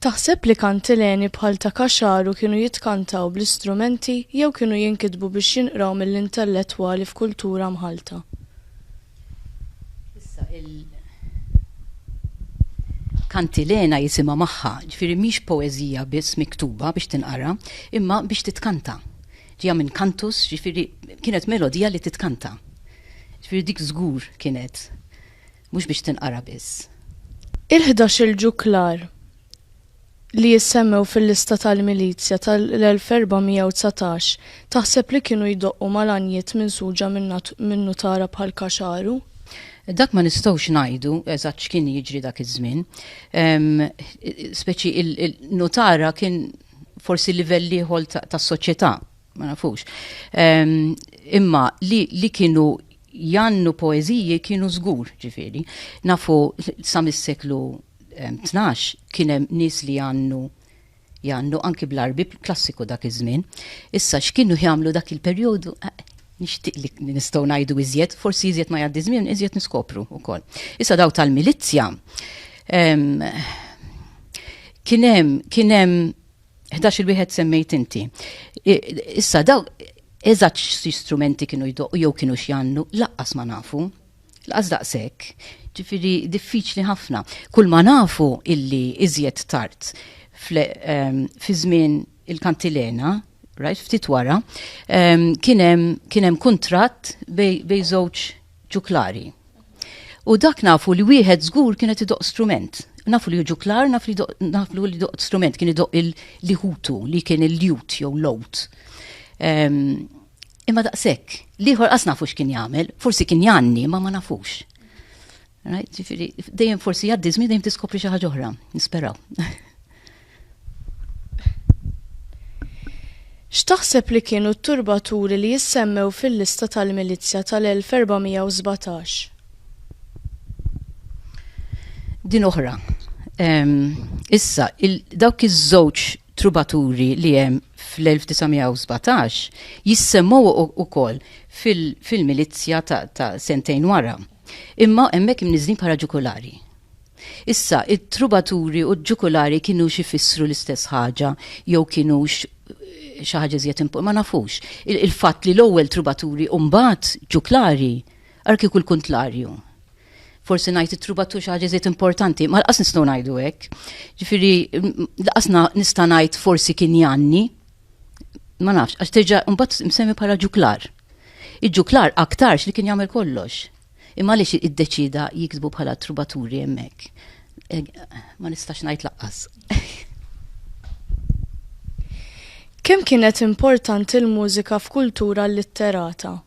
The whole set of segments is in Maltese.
Taħseb li kantileni bħal ta' Kaxaru kienu jitkantaw bl-istrumenti jew kienu jinkitbu biex jinqraw mill-intellettwali f'kultura mħalta? Issa kantilena jisimha magħha, ġifieri mhix poeżija biss miktuba biex tinqara, imma biex titkanta. Ġija minn kantus, ġifieri kienet melodija li titkanta. Ġifieri dik żgur kienet mhux biex tinqara biss. Il-11 ġuklar li jissemmew fil-lista tal-milizja tal-1419 taħseb li kienu jdoqqu mal-anjiet minsuġa minnu tara bħal Kaxaru? Dak ma nistgħux ngħidu eżatt x'kien jiġri dak iż-żmien. Speċi il-notara kien forsi livell ieħor tas-soċjetà, ma nafux. Imma li kienu jannu poeżiji kienu żgur, ġifieri. Nafu sa mis-seklu 12 kien hemm nies li jannu anki bl-Arbi klassiku dak iż-żmien. Issa x'kienu jagħmlu dak il-perjodu nixtieq li nistgħu ngħidu iżjed, forsi iżjed ma jgħaddi żmien iżjed niskopru wkoll. Issa daw tal-milizzja kien hemm 11 wieħed semmejt inti. Issa daw eżatt x'strumenti kienu jdoqqu jew kienu x'jannu laqqas ma nafu. Laqqas daqshekk. Ġifieri diffiċli ħafna. Kull ma nafu illi iżjed tard fi żmien il-kantilena, right, ftit wara, kien hemm kuntratt bej żewġ ġuklari. U dak nafu li wieħed żgur kienet idoq strument. Nafu li ġuklar, nafu li doq strument, kien idoq il-liħutu, li kien il-ljut jew lowt. Imma daqshekk, liħor qas nafu x'kien jagħmel, forsi kien janni, ma nafux. Right? Ġifieri dejjem forsi jgħaddi żmien dejjem tiskopri xi ħaġa oħra, nisperaw. X'taħseb li kienu t-turbaturi li jissemmew fil-lista tal-milizzja tal-1417? Din oħra. Issa, dawk iż-żewġ trubaturi li hemm fl-1917 jissemmew ukoll fil-milizzja ta' sentejn wara. Imma hemmhekk imniżlin bħala ġukulari. Issa, it-trubaturi u l-ġukulari kienu ifissru l-istess ħaġa jew kienu xi ħaġa iżjed ma nafux. Il-fatt li l-ewwel trubaturi u mbagħad ġuklari kieku l-kuntlarju. Forsi ngħid it-trubatur xi ħaġa iżjed importanti, ma laqas nistgħu ngħidu hekk. Ġifieri laqas nista' ngħid forsi kien janni, ma nafx, għax terġa' mbagħad msemmi bħala ġuklar. Il-ġuklar aktarx li kien jagħmel kollox. Imma għaliex iddeċida jiktbu bħala trubaturi hemmhekk. Ma nistax ngħid laqqas. Kemm kienet importanti l-mużika f'kultura litterata?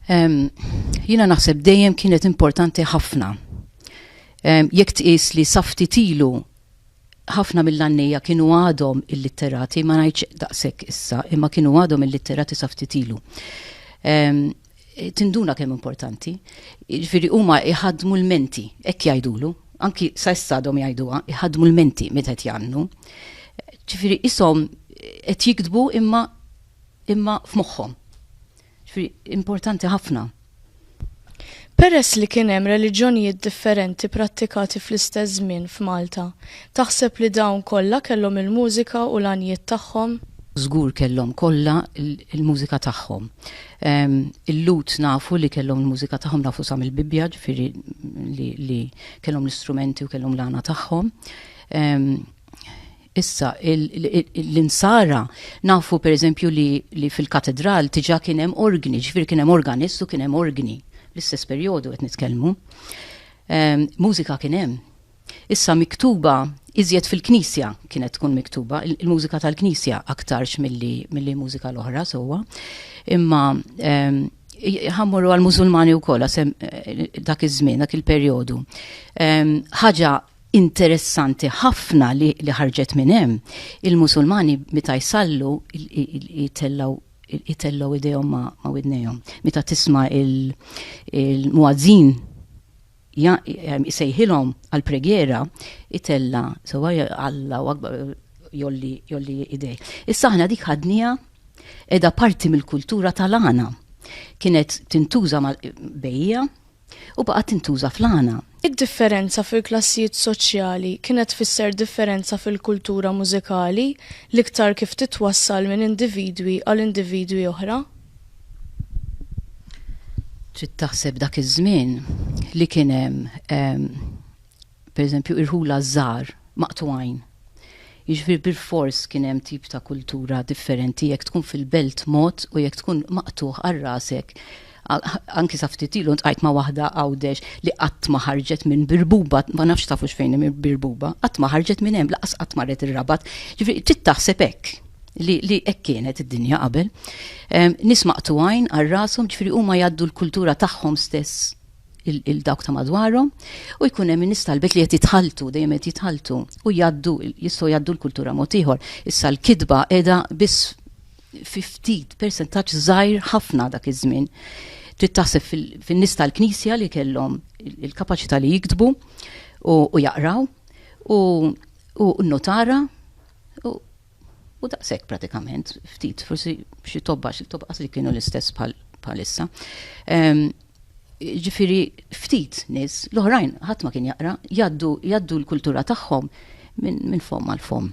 Jiena naħseb dejjem kienet importanti ħafna. Jekk tqis li saftitilu ħafna mill-għannija kienu għadhom il-litterati, ma ngħidx daqshekk issa, imma kienu għadhom il-litterati saftitilu. Tinduna kemm importanti. Ġifieri huma iħaddmu l-menti, hekk jgħidulu, anki sa issa għadhom jgħiduha, iħaddmu l-menti meta qed jannu. Ġifieri ishom qed jiktbu imma f'moħħhom. Ġifieri importanti ħafna. Peress li kien hemm reliġjonijiet differenti prattikati fl-istess żmien f'Malta, taħseb li dawn kollha kellhom il-mużika u l-għanijiet tagħhom? Żgur kellhom kollha il-mużika tagħhom. Il-lut nafu li kellhom il-mużika tagħhom nafu sa mill-Bibja, ġifieri li kellhom l-istrumenti u kellhom l-għana tagħhom. Issa, l-insara nafu pereżempju li fil-katedral diġà kien hemm organi, ġifieri kien hemm organist u kien hemm organi. L-istess perjodu qed nitkellmu. Mużika kien hemm. Issa miktuba iżjed fil-Knisja kienet tkun miktuba, il-mużika tal-Knisja aktarx milli mużika l-oħra sewwa. Imma ħammurru għall-Mużulmani wkoll dak iż-żmien, dak il-perjodu. Ħaġa interessanti ħafna li ħarġet minn hemm, il-Musulmani meta jsallu jitellaw idejhom ma' widnejhom. Meta tisma' il-muazzin jsejħilhom għall-preghiera itella sewwa Allahu Akbar jolli idej. Issa aħna dik ħadnija qiegħda parti mill-kultura tal-għana. Kienet tintuża mal-bejja u baqgħet tintuża fl-għana. Id-differenza fil-klassijiet soċjali kienet tfisser differenza fil-kultura mużikali l-iktar kif titwassal minn individwi għal individwi oħra? Trid taħseb dak iż-żmien li kien hemm pereżempju irħula żgħar maqtugħin. Jiġifieri bil-fors kien hemm tip ta' kultura differenti jekk tkun fil-belt mod u jekk tkun maqtuħ għal rasek. Anki sa ftit ilu ntqajt ma' waħda għawdex li qatt ma ħarġet minn Birbuba, ma nafx tafux fejn minn Birbuba, qatt ma ħarġet minn hemm laqas qatt marret ir-Rabat. Ġifieri trid taħseb hekk li hekk kienet id-dinja qabel. Nies maqtugħin għal rashom, ġifieri huma jgħaddu l-kultura tagħhom stess il-dawk ta' madwarhom u jkun hemm nies tal-belt li qed jitħalltu, dejjem qed jitħalltu u jistgħu jgħaddu l-kultura mod ieħor. Issa l-kidba qiegħda biss fi ftit persentaġġ żgħir ħafna dak iż-żmien. Trid taħseb fin-nies tal-Knisja li kellhom il-kapaċità li jiktbu u jaqraw u n-notara u daqshekk pratikament ftit, forsi xi tobbax li kienu l-istess bħalissa. Ġifieri ftit nies l-oħrajn ħadd ma kien jaqra jgħaddu l-kultura tagħhom minn fom għal fom.